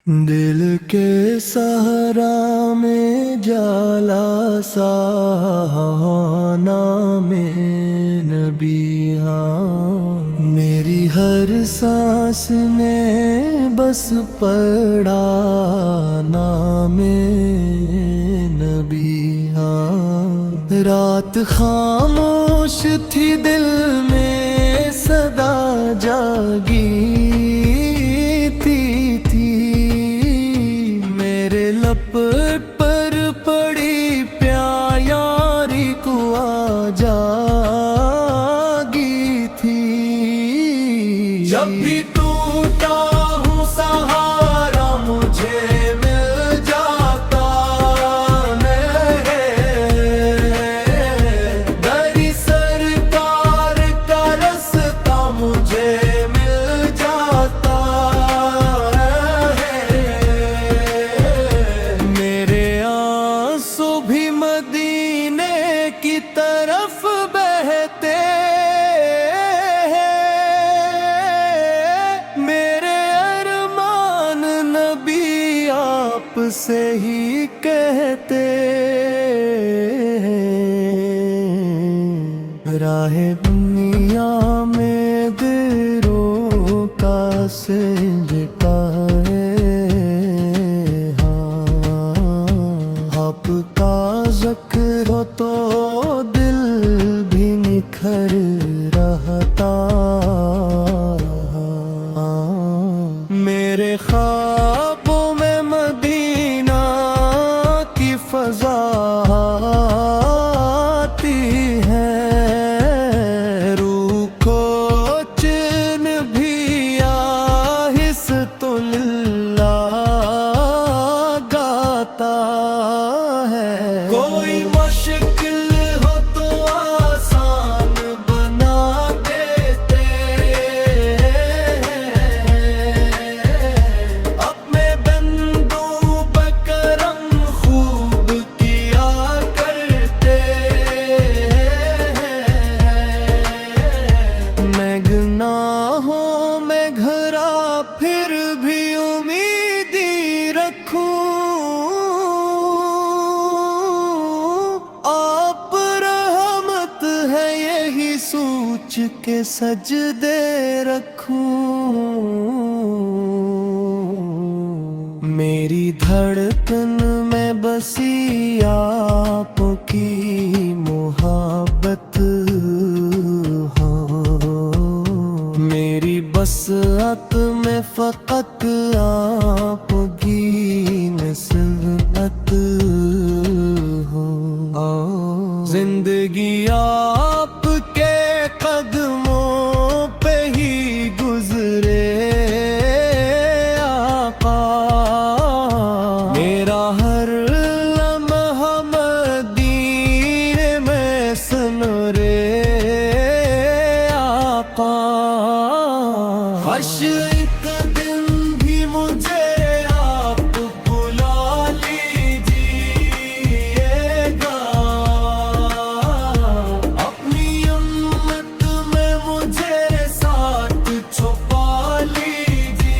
दिल के सहारा में जाला सा नामे नबी हाँ। मेरी हर सांस में बस पड़ा नामे नबी हाँ। रात खामोश थी दिल में सदा जागी लप पर पड़ी प्यारी को आ जागी थी। जब भी टूटा हूँ सहारा मुझे मिल जाता दरी सरकार का रास्ता मुझे मिल जाता की तरफ बहते हैं। मेरे अरमान नबी आप से ही कहते हैं। राहे दुनिया में दिलों का सिजदा है हाँ। आपका ज़िक्र हो तो दिल भी निखर रहता। मेरे ख्वाबों में मदीना की फ़ज़ा आती है। रूह को चैन भी आहिस्ता लिल्लाह गाता है। कोई मुश्किल हो तो आसान बना देते अपने बंदों पर करम खूब किया करते। मैं गुनाहों में घरा फिर भी उम्मीदी रखूं। आप रहमत है यही सोच के सजदे रखूं। मेरी धड़कन में बसी आपकी मोहब्बत हाँ। मेरी बसअत में फ़क़त आपकी नसीहत हो। जिंदगी आपके कदमों पे ही गुजरे आका। मेरा हर लम्हा मदीने में सुनरे आका। एक दिन भी मुझे आप बुला लीजिएगा। अपनी उम्मत में मुझे साथ छुपा लीजिएगा।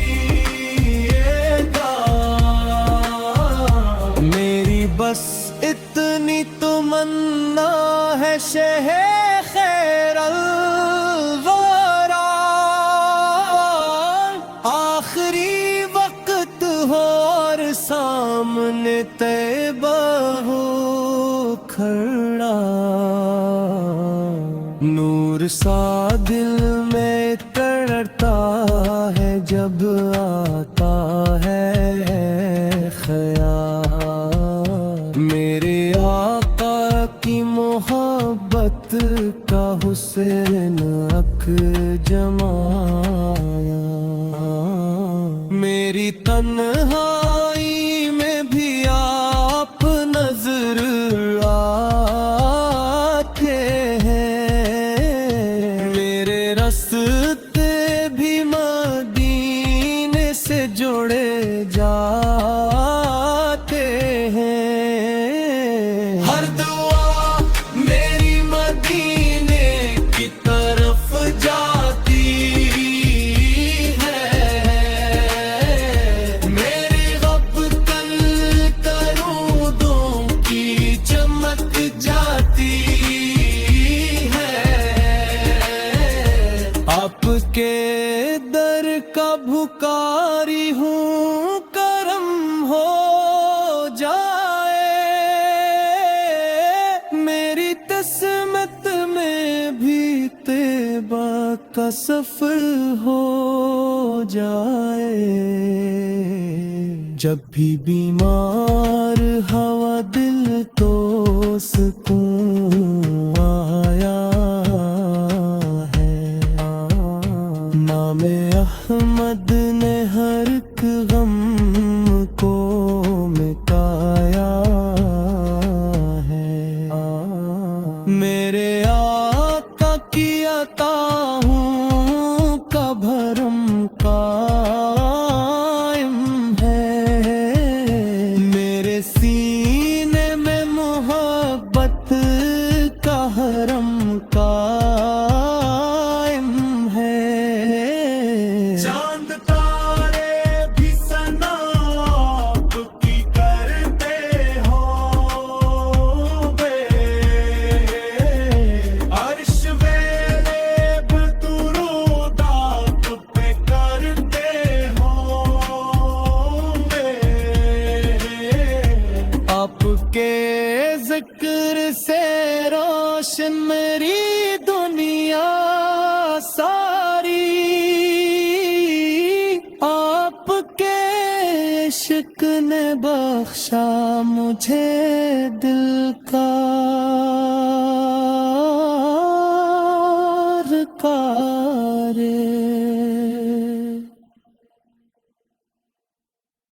मेरी बस इतनी तमन्ना है शहे खैरल वरा। आखिरी वक्त हो और सामने तैबा हो खड़ा। नूर सा दिल में तड़ता है जब आता है ख़याल। मेरे आका की मोहब्बत का हुस्न अख जमाया। मेरी तन्हाई में भी आप नजर आते हैं। मेरे रास्ते भी मदीने से जोड़े जाते हैं। हर दुआ मेरी मदीने की तरफ जाती है। मेरे کے در کا بھکاری ہوں، کرم ہو جائے، میری قسمت میں بھی طیبہ کا سفر ہو جائے۔ جب بھی بیمار ہوا دل تو سکون آیا ہے، نام احمد نے ہر ایک غم کو مٹایا ہے۔ میرے آقا کی عطا ہوں کا بھرم قائم ہے، میرے سینے میں محبت کا حرم قائم ہے۔ چاند تارے بھی ثنا آپ کی کرتے ہوں گے، عرش ویلے بدرود آپ پہ کرتے ہوں گے۔ آپ کے ذکر سے روشن میری دنیا ساری، آپ کے عشق نے بخشا مجھے دل کا